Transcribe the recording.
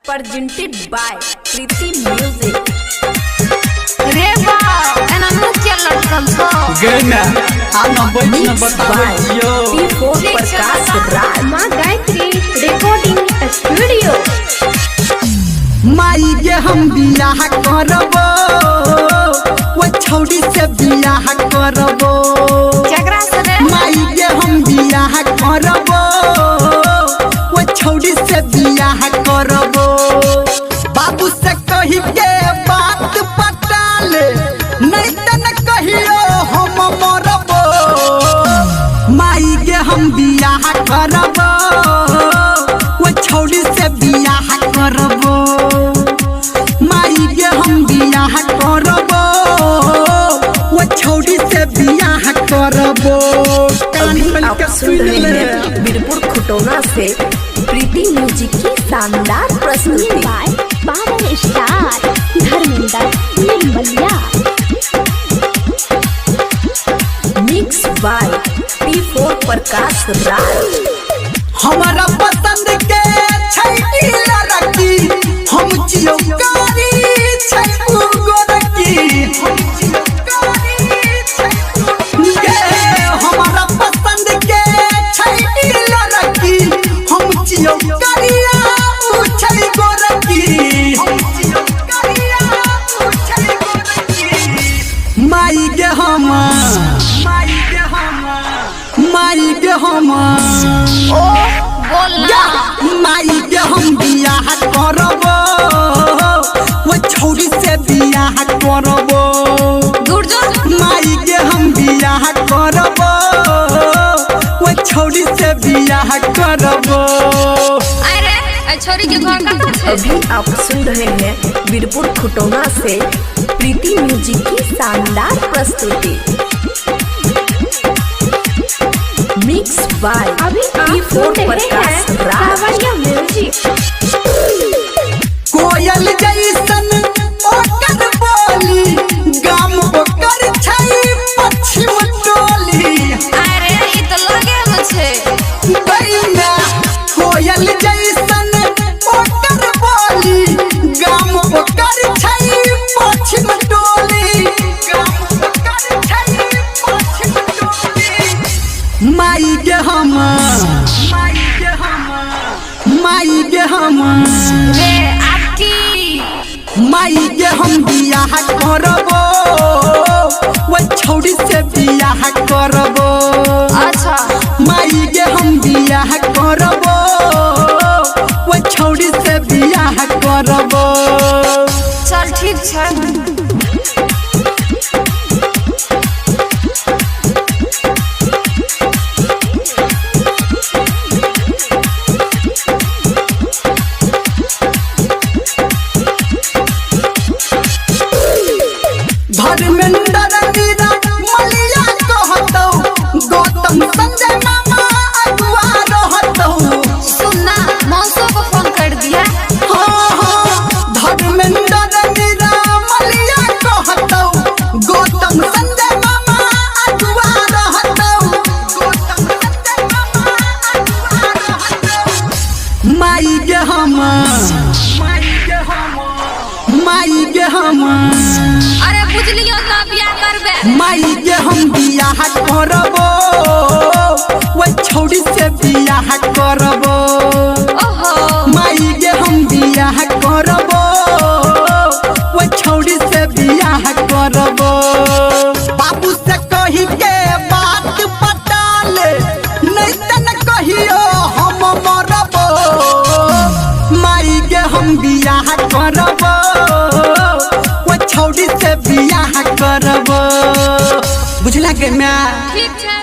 presented by Kriti Music. रे वाह एना मुख्य लटकल छो गना आना बैठ न बताइयो P4 प्रकाश राज मां गायत्री रिकॉर्डिंग स्टूडियो। माई के हम बियाह करबो वो छौड़ी से बियाह करबो जगरा से रे माई के हम बियाह करबो वो छौड़ी से बियाह करबो बाबू से कहि के बात पटाले नहीं त न कहियो हम मरबो माई के हम बियाह करबो वो छौड़ी से बियाह करबो माई के हम बियाह करबो वो छौड़ी से बियाह करबो। अभी आप सुन रहे हैं बीरपुर खुटौना से प्रीति म्यूजिक की शानदार प्रस्तुति by Badal star Dharmendra Nirmaliya. Mix by P4 Prakash Raj. हमारा पसंद के छैटी लड़की हम चियोकारी छैपू गोरकी हमारा पसंद के छैटी लड़की हम चियोकारी छै गोरकी माई के हम माई के हम ओ बोलना माई के हम बियाह करबो वो छौड़ी से बियाह करबो गुरजोर माई के हम बियाह करबो वो छौड़ी से बियाह करबो। अरे ए छोरी के घर का छे अभी आप सुन रहे हैं बीरपुर खुटौना से प्रीति म्यूजिक की शानदार प्रस्तुति। मिक्स बाय अभी आप P4 सुन रहे प्रकाश हैं राज। सावरिया म्यूजिक। कोयल जैसन ओकर बोली गाम ओकर छै पश्चिम टोली अरे ई तो लगे में छे बैना कोयल जैसन ओकर बोली गाम ओकर छै पश्चिम टोली गाम ओकर छै पश्चिम टोली माई के हम रे आपकी माई के हम बियाह करबो वो छौड़ी से बियाह करबो अच्छा माई के हम बियाह करबो वो छौड़ी से बियाह करबो। चल ठीक छे। धर्मेंद्र मीरा मलिया कहतौ गौतम संजय मामा अगुआ रहतौ सुनना मौसो को फोन कर दिया। धर्मेंद्र मीरा मलिया कहतौ गौतम संजय मामा अगुआ रहतौ गौतम संजय मामा अगुआ रहतौ माई के हम अरे बुझलियो ना बियाह करबे माई के हम बियाह करबो वो छौड़ी से बियाह करबो ओहो माई के हम बियाह करबो वो छौड़ी से बियाह करबो बाबू से कहि के बात पटाले नहीं त न कहियो हम मरबो माई के हम बियाह करबो वो छौड़ी से बियाह करबो। बुझला के मैं ठीक छे।